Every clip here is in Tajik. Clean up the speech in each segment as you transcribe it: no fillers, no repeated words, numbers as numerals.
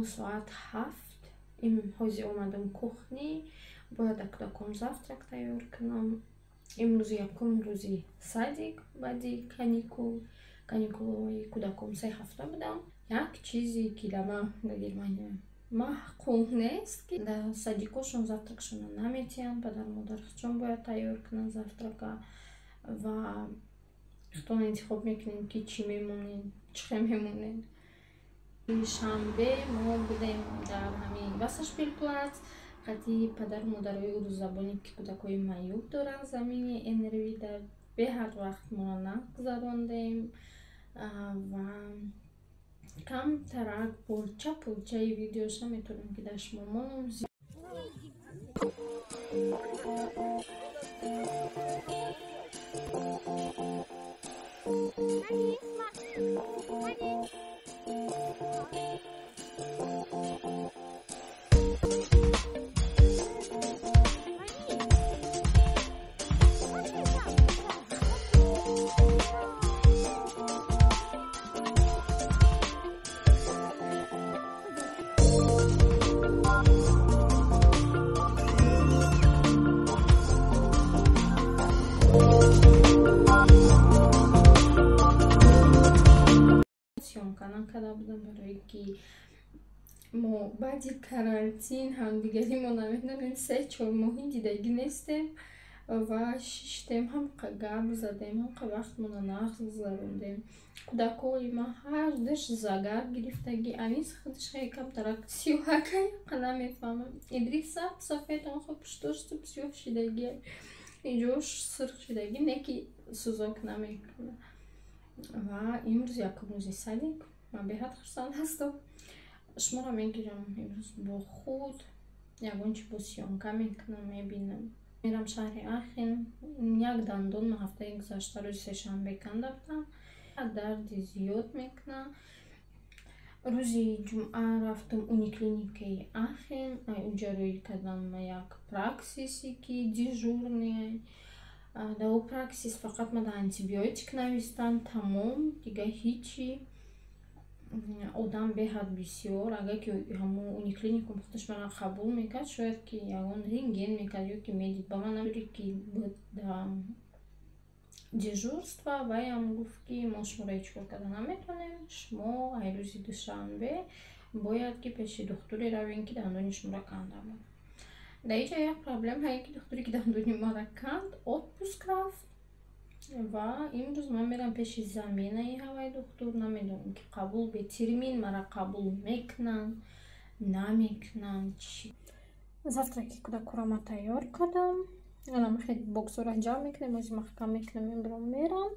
ساعت 7 ҳозир омадам кухни, бояд кӯдакам завтрак тайёр кунам. Имрӯз якум рӯзи садик баъди каникулаи кӯдакам 3 ҳафта будам. Як чизе ки да ман да Германия маъқул нест ки да садикошон завтракшона наметиҳанд. Падару модарчон бояд тайёр кунанд завтрака ва худтон интихоб мекунед ки чӣ мемонед, чӣ мемонед. Шанбе мо будем дар ҳамин Wasserspielplatz. Қати падару модарои урӯзабоне ки кӯдакои маъюб доранд замини NRW дар беҳад вақт моро нагузарондем ва камтарак порчаи видеоша метавонам ки дар шумо монам. Када будам барое ки мо баъди карантин ҳамдигариро намедонем. 3-4 моҳи дидагӣ нестем ва шиштем, ҳамқа гап задем, ҳамқа вақтмона нагузарондем. Кӯдакои ман ҳардуш загар гирифтагӣ, Анис худаш хеле камтарак сиёҳака намефаҳмам. Идрис сафед, онхо пуштош сиёҳ шидагӣ, инҷош сирх шидагӣ, не ки сӯзок намекунад. Ва имрӯз якум рӯзи садик. Ман беҳад хурсанд ҳастам. Шуморо мегирам имрӯз бо худ, ягон чӣ бо сёнка мекунам, мебинам. Мерам шаҳри Ахен. Як дандон ма ҳафтаи гузашта рӯзи сешанбе канда будам. Дарди зиёд мекунам. Рӯзи ҷумъа рафтам униклиникаи Ахен. Унҷа рӯй кардам як праксисе ки дежурный. Дар он праксис фақат мада антибиотик навистанд, тамом, дига ҳичи. Одам беҳад бисёр, агар ки ҳамон униклиникум худаш мара қабул мекард, шояд ки ягон рентген мекард ё ки медид. Ба ман намедонӣ ки дежурства ваям гуфт ки мо шуморо ҳеҷ кор карда наметавонем, шумо ай рӯзи душанбе бояд ки пеши духтуре равем ки дандони шуморо кандам. Дар инҷа як проблем ҳай ки духтуре ки дандони мара канд отпуск рафт ва имрӯз ман мерам пеши заменаи ҳавай духтур. Намедонам ки қабул бе термин мара қабул мекунанд, намекунанд чӣ. Завтраки кӯдакоро ман тайёр кардам. Алан хеле боксора ҷамъ мекунем, ози маҳкам мекунем, мерам.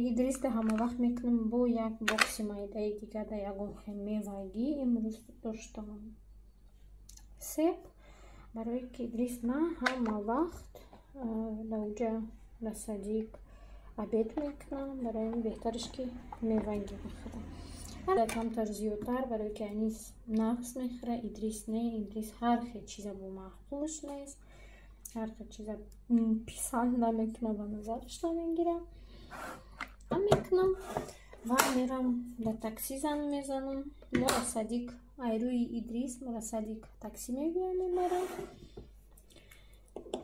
Идрис да ҳама вақт мекунем бо як бокси майдаи дигар да ягон хел мевагӣ. Имрӯз доштам себ, барое ки Идрис на ҳама вақт даоҷа да садик обед мекунам. Барои беҳтараш ки мевагӣ бихӯрам. Да камтар зиёдтар, барое ки Анис нағз мехӯра, Идрис не. Идрис ҳар хел чиза бо маъқулаш нест, ҳар хел чиза писанд намекуна, ба назараш намегира. Ман мекунам ва мерам да такси занг мезанам. Мора садик айрӯи Идрис мора садик такси мебиён мебара.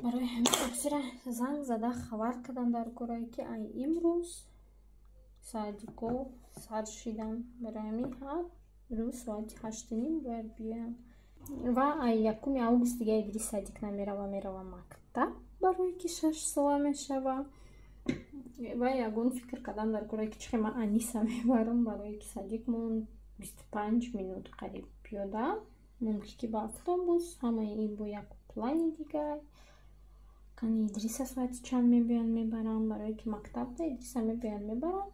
Барои ҳамин таксира занг зада хабар кардам дар гӯрае ки ай имрӯз садико сар шидам. Барои ҳамин ҳар рӯз соати 8:30 бояд биёям. Ва ай 1 август дига Идрис садик намерава, мерава мактаб, барое ки 6 сола мешава. Ва ягон фикр кардам дар гӯрае ки чӣ хел ман Аниса мебарам, барое ки садик монд 25 минут қариб пиёда, мумкин ки ба автобус. Ҳамаи ин бо як плани дигар. Кани Идриса соати чанд мебиён мебарам, барое ки мактабда Идриса мебиён мебарам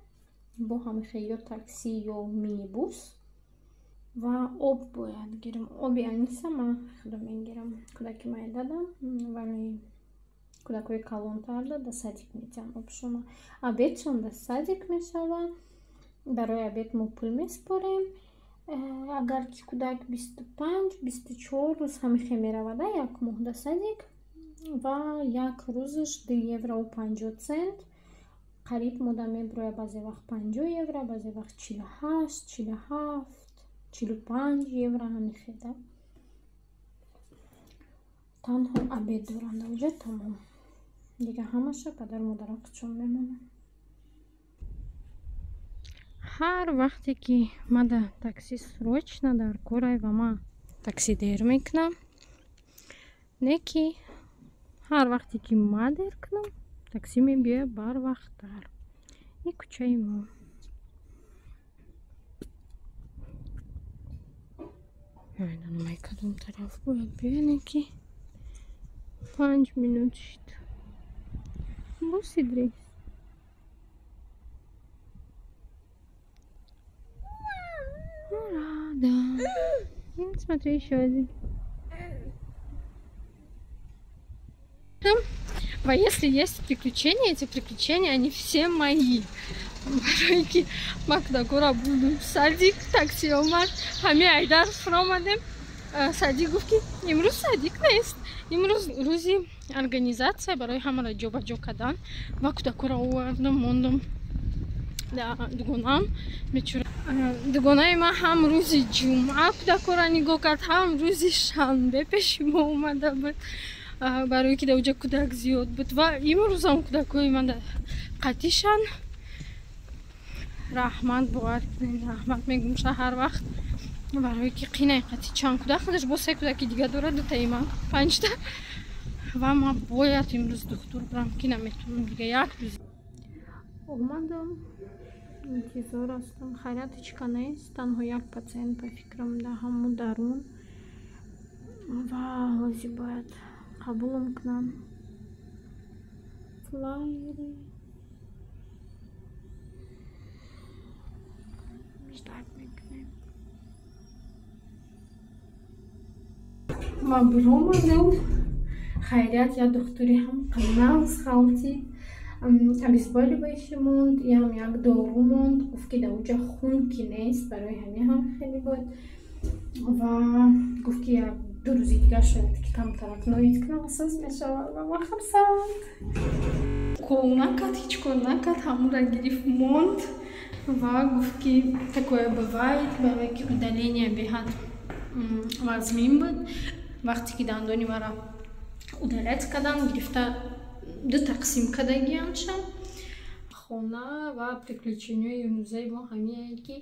бо ҳамихел ё такси ё минибус. Ва об бояд гирам. Оби Аниса ман худам мегирам. Кӯдаки май дадам, вале кӯдакои калонтар да садик метиҳам обшона. Обедшон да садик мешава. Барои обед мо пул меспорем. Агар ки кӯдак 25-24 рӯз ҳамихел мерава да як моҳ да садик ва як рӯзаш 2 евро ва 50 цент. Қариб мода меброя баъзе вақт 50 евро, баъзе вақт 48, 47, 45 евро ҳамихеда. танҳо абед доранд оҷа тамом. Дига ҳамаша падару модарам қичон мемонанд. ҳар вақте ки мада такси срочно дар корай ва ма такси дер мекунам, не ки ҳар вақте ки ма дер кунам, такси мебиёяд барвақттар. ин кӯчаи мо. Намайдонам кадом тараф бояд биёне ки 5 минут шуд. Бусидрис. Рада. Смотри, еще один. А если есть приключения, эти приключения, они все мои. Баройки Макдагора буду садик такси омад. Хами айдар фромадем. Садик гуфти, имрӯз садик нест. Имрӯз рӯзи организация барои ҳамаро ҷобаҷо кардан. Ва кӯдакоро овардам, мондам дугонаам. Бечора дугонаи ман ҳам рӯзи ҷумъа кӯдакоро нигоҳ кард, ҳам рӯзи шанбе пеши мо омада буд. Барои ки даоҷа кӯдак зиёд буд ва имрӯзам кӯдакои ман қатишан. раҳмат бовар кунед, раҳмат мегӯм ҳар вақт. барои ки қинай қати чанд кӯдак дошт, бо 3 кӯдаки дига дорад, 2 таи ман 5 та. ва ман бояд имрӯз духтур бурам ки наметавонам дига 1-2 омадам. интизор ҳастам. хайрат ҳечка нест, танҳо 1 патсиент ба фикрам даҳаму дарун ва ҳозир бояд қабулам кунам. флайери старт мекунем. ма биромадам. хайрат я духтури ҳам қанавз халтид. обезболивающий монд, ям як дору монд. гуфт ки даоҷа хун ки нест, барои ҳамин ҳам хеле бод. ва гуфт ки як 2 рӯзи дига шояд ки камтарак ноид кунам, асос мешавад ва ма хурсанд. кол накард, ҳеҷ кор накард, ҳамонро гирифт монд ва гуфт ки такое бывает, барои ки удаление беҳад вазмин буд. вақте ки дандони мара удалят кардан, гирифта 2 тақсим кардагианшам. хона ва приключенияи имрӯзаи мо ҳамине ки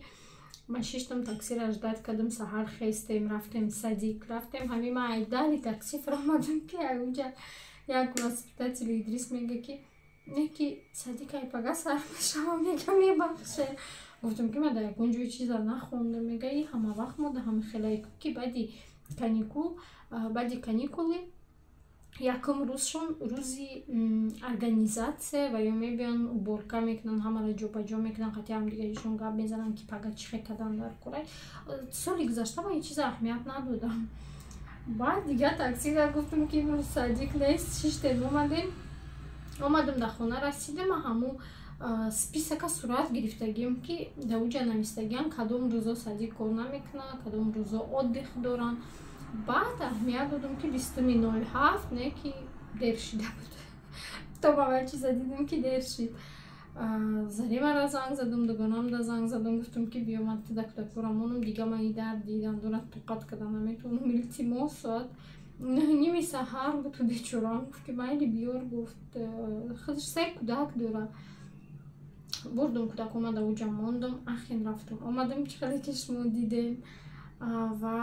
ма 6 таксиро ждат кардам, саҳар хестем, рафтем садик, рафтем ҳами ма айдари такси фаромадам ки аҷа як воспитатели Идрис мега ки не ки садик айпага сар мешава, мега мебахше. гуфтам ки ма дар ягон ҷои чиза нахондам. мега и ҳама вақт мо дар ҳами хелайку ки баъди каникули якум рӯзшон рӯзи организация ва ё мебиён уборка мекунан, ҳамаро ҷобаҷо мекунан, қати ҳамдигаришон гап мезанан ки пага чӣ хел кардан дар корай. соли гузашта ма ин чиза аҳамият надодам. баъд дига таксида гуфтам ки имрӯз садик нест, 6 омадам дар хона расидам, ҳаму списака сурат гирифтагиам ки даоҷа навистагиам кадом рӯзо садик кор намекунад, кадом рӯзо отдих доранд. баъд аҳамият додам ки 20:07 не ки дер шуда буд. то ба ва чиза дидам ки дер шид. заримара занг задам, дугонамда занг задам, гуфтам ки биё ман туда кӯдакора монам, дига ман и дарди дандонат тоқат кардан наметавонам. илтимос соат 9 саҳар буд. бечорам гуфт ки майли биёр, гуфт худаш 3 кӯдак дора. бурдам кӯдак омада уҷа мондам, ахин рафтам омадам, чӣ хеле ки шумо дидем. ва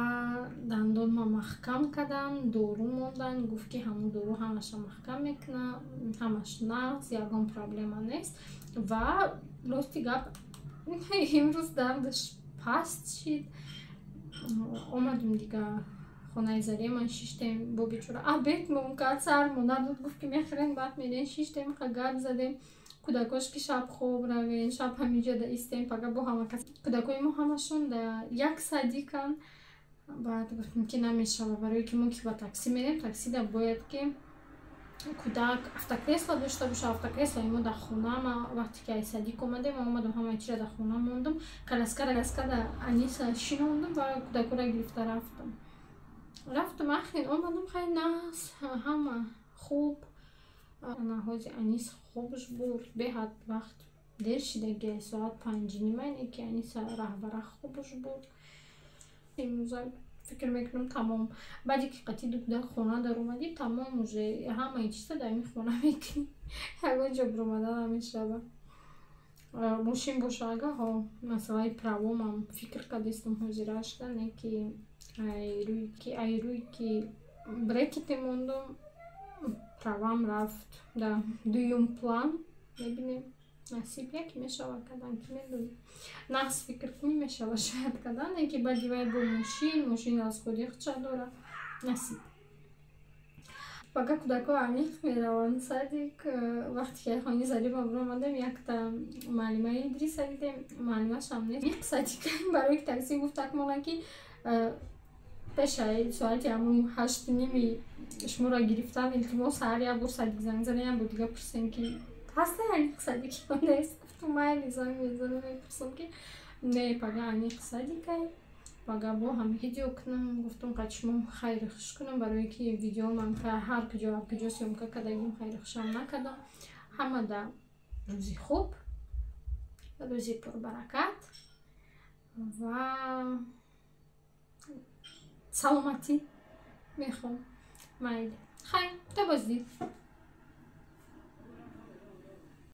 дандонма маҳкам кардан, дору мондан. гуфт ки ҳамун дору ҳамаша маҳкам мекуна, ҳамаш нағз, ягон проблема нест. ва рости гап имрӯз дардаш паст шид. омадем дига хонаи зареман 6 бо бечора абед монкард, сар монадод. гуфт ки мехӯрем, баъд мерем 6 ха гап задем. кӯдакош ки шаб хоб равем, шаб ҳаминҷа да истем, пага бо ҳама кас. кӯдакои мо ҳамашон да як садикан. баъд гуфтем ки намешава, барои ки мо ки ба такси мерем, таксида бояд ки кӯдак автокресло дошта боша. автокреслои мо дар хона, ма вақте ки ай садик омадем, омадам ҳамаи чиро дар хона мондам, каласкада аниса шинондам ва кӯдакоро гирифта рафтам. ахин омадам, хай нағз ҳама хуб. наҳози анис хубш буд, беҳад вақт дер шидагия, соат 5:30 ки аниса раҳбара хубш буд. имрӯза фикр мекунам тамом. Баъде ки қати дар хона даромадӣ, тамом уже ҳамаи чиза дар ин хона мекунӣ. Ягон ҷо биромадан намешавад. Мошин боша агар масъалаи правомам фикр кардистам ҳозираш да, не ки айрӯи ки брекети мондум, правам рафт дар дуюм план. Мебинем насиб яке мешавад кадан, ки медонем. Нақс фикр кунӣ мешавад шояд кадан, не ки баъди вай бо мошин аз худи худша дорад. Насиб. Фақат кӯдако амиқ мераванд. Садик вақте ки Айхони Зариба биромадем, якта муаллимаи Идриса дидем, муаллимашам нест. Садик барои такси гуфтак мона ки пеша соати ҳамун 8:30 шуморо гирифтан, илтимос ҳар як бор Садик занг занем, бо дига пурсем ки ҳаста аниқ Садик ё нест. Гуфтам майли занг мезанам, мепурсам ки не, пага аниқ Садикай. Пага бо ҳам видео кунам. Гуфтам қад шумо хайри хуш кунам, барое ки видеомам ҳар куҷо сёмка кардагим хайри хушам накардам. Ҳамада рӯзи хуб, рӯзи пурбаракат ва саломатӣ мехоҳам. Майли. Хайр, то боздид.